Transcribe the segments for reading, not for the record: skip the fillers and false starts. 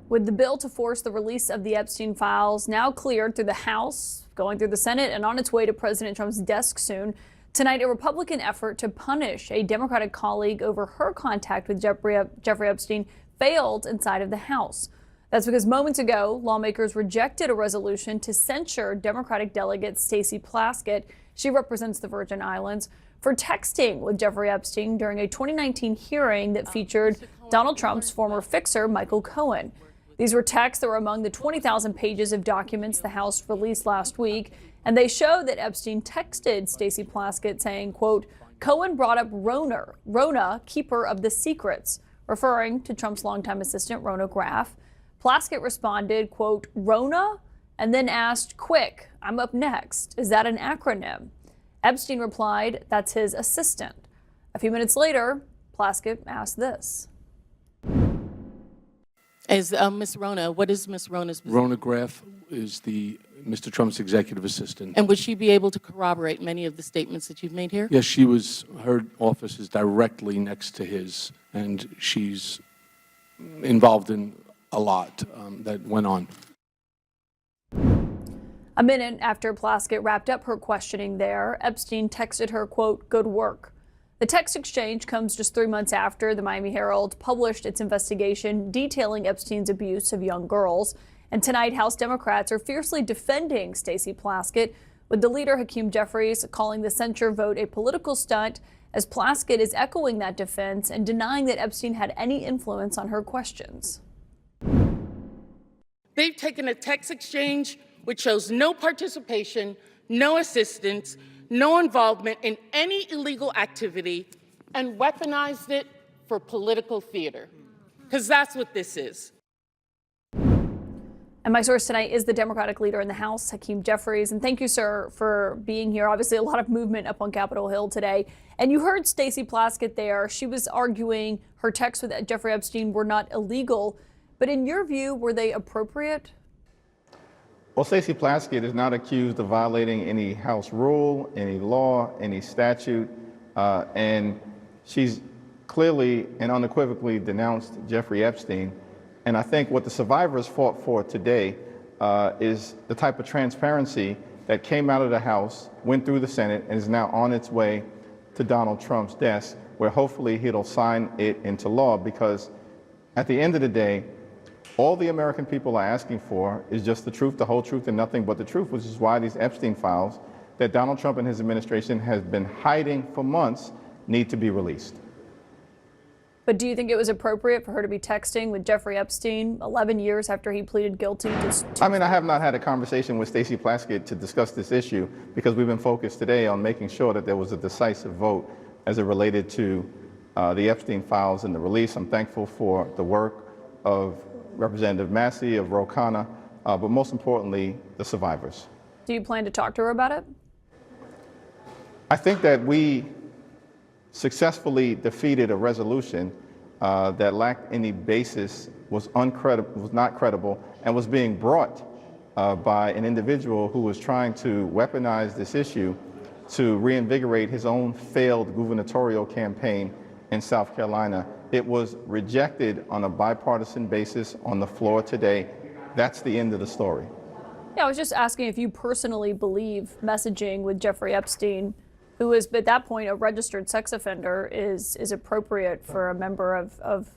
With the bill to force the release of the Epstein files now cleared through the House, going through the Senate, and on its way to President Trump's desk soon, tonight a Republican effort to punish a Democratic colleague over her contact with Jeffrey Epstein failed inside of the House. That's because moments ago, lawmakers rejected a resolution to censure Democratic delegate Stacey Plaskett, she represents the Virgin Islands, for texting with Jeffrey Epstein during a 2019 hearing that featured Donald Trump's former fixer, Michael Cohen. These were texts that were among the 20,000 pages of documents the House released last week, and they show that Epstein texted Stacey Plaskett saying, quote, Cohen brought up Rona, keeper of the secrets, referring to Trump's longtime assistant, Rona Graff. Plaskett responded, quote, Rona, and then asked, quick, I'm up next. Is that an acronym? Epstein replied, that's his assistant. A few minutes later, Plaskett asked this. As Ms. Rona, what is Ms. Rona's position? Rona Graff is Mr. Trump's executive assistant. And would she be able to corroborate many of the statements that you've made here? Yes, her office is directly next to his, and she's involved in a lot that went on. A minute after Plaskett wrapped up her questioning there, Epstein texted her, quote, good work. The text exchange comes just 3 months after the Miami Herald published its investigation detailing Epstein's abuse of young girls. And tonight, House Democrats are fiercely defending Stacey Plaskett, with the leader, Hakeem Jeffries, calling the censure vote a political stunt, as Plaskett is echoing that defense and denying that Epstein had any influence on her questions. They've taken a text exchange which shows no participation, no assistance, no involvement in any illegal activity, and weaponized it for political theater. Because that's what this is. And my source tonight is the Democratic leader in the House, Hakeem Jeffries. And thank you, sir, for being here. Obviously, a lot of movement up on Capitol Hill today. And you heard Stacey Plaskett there. She was arguing her texts with Jeffrey Epstein were not illegal. But in your view, were they appropriate? Well, Stacey Plaskett is not accused of violating any House rule, any law, any statute, and she's clearly and unequivocally denounced Jeffrey Epstein. And I think what the survivors fought for today is the type of transparency that came out of the House, went through the Senate, and is now on its way to Donald Trump's desk, where hopefully he'll sign it into law, because at the end of the day, all the American people are asking for is just the truth, the whole truth, and nothing but the truth, which is why these Epstein files that Donald Trump and his administration has been hiding for months need to be released. But do you think it was appropriate for her to be texting with Jeffrey Epstein 11 years after he pleaded guilty? I mean, I have not had a conversation with Stacey Plaskett to discuss this issue, because we've been focused today on making sure that there was a decisive vote as it related to the Epstein files and the release. I'm thankful for the work of Representative Massey, of Ro Khanna, but most importantly, the survivors. Do you plan to talk to her about it? I think that we successfully defeated a resolution that lacked any basis, was not credible, and was being brought by an individual who was trying to weaponize this issue to reinvigorate his own failed gubernatorial campaign in South Carolina. It was rejected on a bipartisan basis on the floor today. That's the end of the story. Yeah, I was just asking if you personally believe messaging with Jeffrey Epstein, who is at that point a registered sex offender, is appropriate for a member of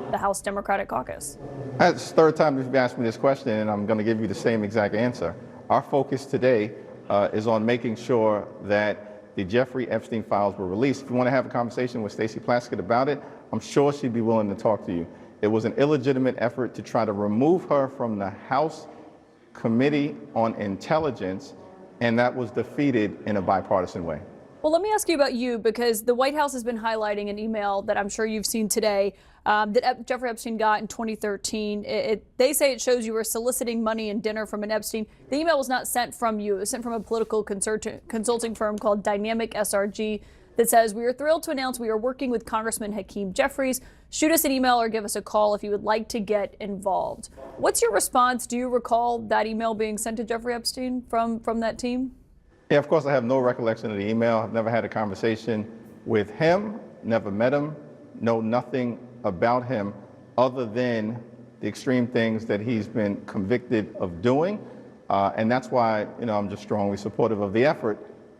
the House Democratic Caucus. That's the third time you've asked me this question, and I'm going to give you the same exact answer. Our focus today is on making sure that the Jeffrey Epstein files were released. If you want to have a conversation with Stacey Plaskett about it, I'm sure she'd be willing to talk to you. It was an illegitimate effort to try to remove her from the House Committee on Intelligence, and that was defeated in a bipartisan way. Well, let me ask you about you, because the White House has been highlighting an email that I'm sure you've seen today that Jeffrey Epstein got in 2013. They say it shows you were soliciting money and dinner from an Epstein. The email was not sent from you. It was sent from a political consulting firm called Dynamic SRG that says, we are thrilled to announce we are working with Congressman Hakeem Jeffries. Shoot us an email or give us a call if you would like to get involved. What's your response? Do you recall that email being sent to Jeffrey Epstein from that team? Yeah, of course, I have no recollection of the email. I've never had a conversation with him, never met him, know nothing about him other than the extreme things that he's been convicted of doing. And that's why, I'm just strongly supportive of the effort,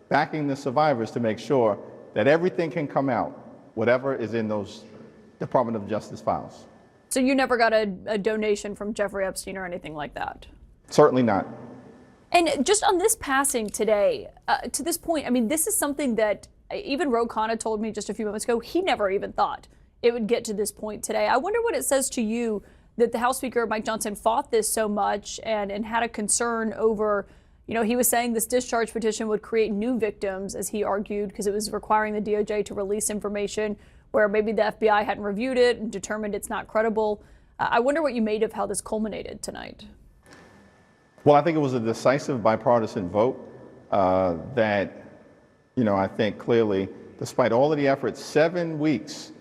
backing the survivors to make sure that everything can come out, whatever is in those Department of Justice files. So you never got a donation from Jeffrey Epstein or anything like that? Certainly not. And just on this passing today, to this point, I mean, this is something that even Ro Khanna told me just a few moments ago, he never even thought it would get to this point today. I wonder what it says to you that the House Speaker, Mike Johnson, fought this so much and had a concern over, he was saying this discharge petition would create new victims, as he argued, because it was requiring the DOJ to release information where maybe the FBI hadn't reviewed it and determined it's not credible. I wonder what you made of how this culminated tonight. Well, I think it was a decisive bipartisan vote that, I think clearly, despite all of the efforts, 7 weeks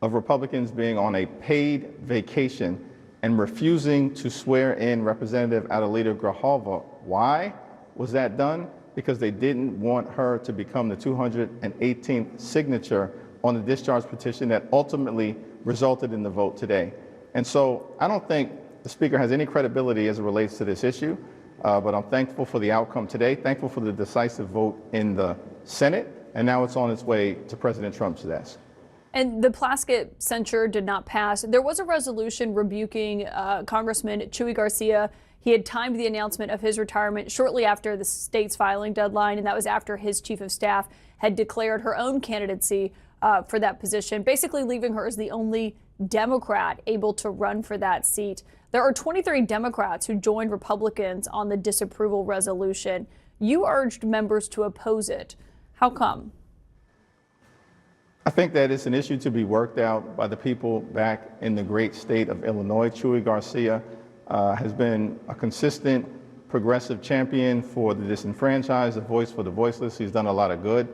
of Republicans being on a paid vacation and refusing to swear in Representative Adelita Grijalva. Why was that done? Because they didn't want her to become the 218th signature on the discharge petition that ultimately resulted in the vote today. And so I don't think the Speaker has any credibility as it relates to this issue, but I'm thankful for the outcome today, thankful for the decisive vote in the Senate, and now it's on its way to President Trump's desk. And the Plaskett censure did not pass. There was a resolution rebuking Congressman Chuy Garcia. He had timed the announcement of his retirement shortly after the state's filing deadline, and that was after his chief of staff had declared her own candidacy for that position, basically leaving her as the only Democrat able to run for that seat. There are 23 Democrats who joined Republicans on the disapproval resolution. You urged members to oppose it. How come? I think that it's an issue to be worked out by the people back in the great state of Illinois. Chuy Garcia has been a consistent progressive champion for the disenfranchised, a voice for the voiceless. He's done a lot of good.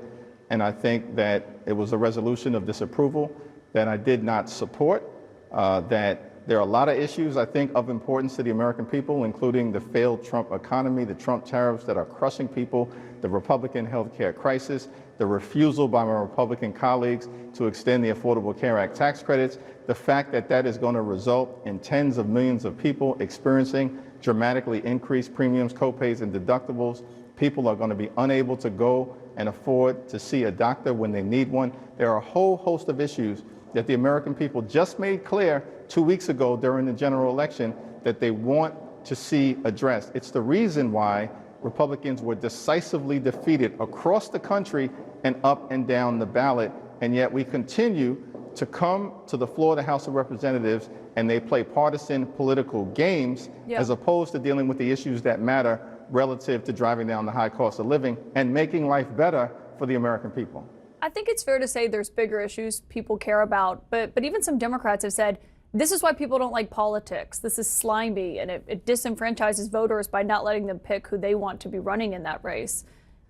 And I think that it was a resolution of disapproval that I did not support, that there are a lot of issues, I think, of importance to the American people, including the failed Trump economy, the Trump tariffs that are crushing people, the Republican health care crisis, the refusal by my Republican colleagues to extend the Affordable Care Act tax credits, the fact that that is going to result in tens of millions of people experiencing dramatically increased premiums, copays, and deductibles. People are going to be unable to go and afford to see a doctor when they need one. There are a whole host of issues that the American people just made clear 2 weeks ago during the general election that they want to see addressed. It's the reason why Republicans were decisively defeated across the country and up and down the ballot, and yet we continue to come to the floor of the House of Representatives and they play partisan political games as opposed to dealing with the issues that matter relative to driving down the high cost of living and making life better for the American people. I think it's fair to say there's bigger issues people care about, but even some Democrats have said this is why people don't like politics. This is slimy, and it disenfranchises voters by not letting them pick who they want to be running in that race.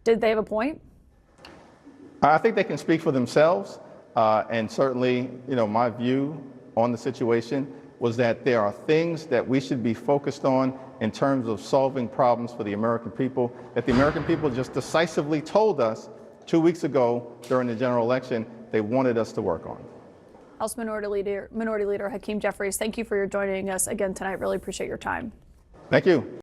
Did they have a point? I think they can speak for themselves, and certainly, my view on the situation was that there are things that we should be focused on in terms of solving problems for the American people, that the American people just decisively told us 2 weeks ago during the general election they wanted us to work on. House Minority Leader Hakeem Jeffries, thank you for joining us again tonight. Really appreciate your time. Thank you.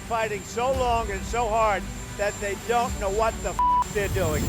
Fighting so long and so hard that they don't know what the they're doing.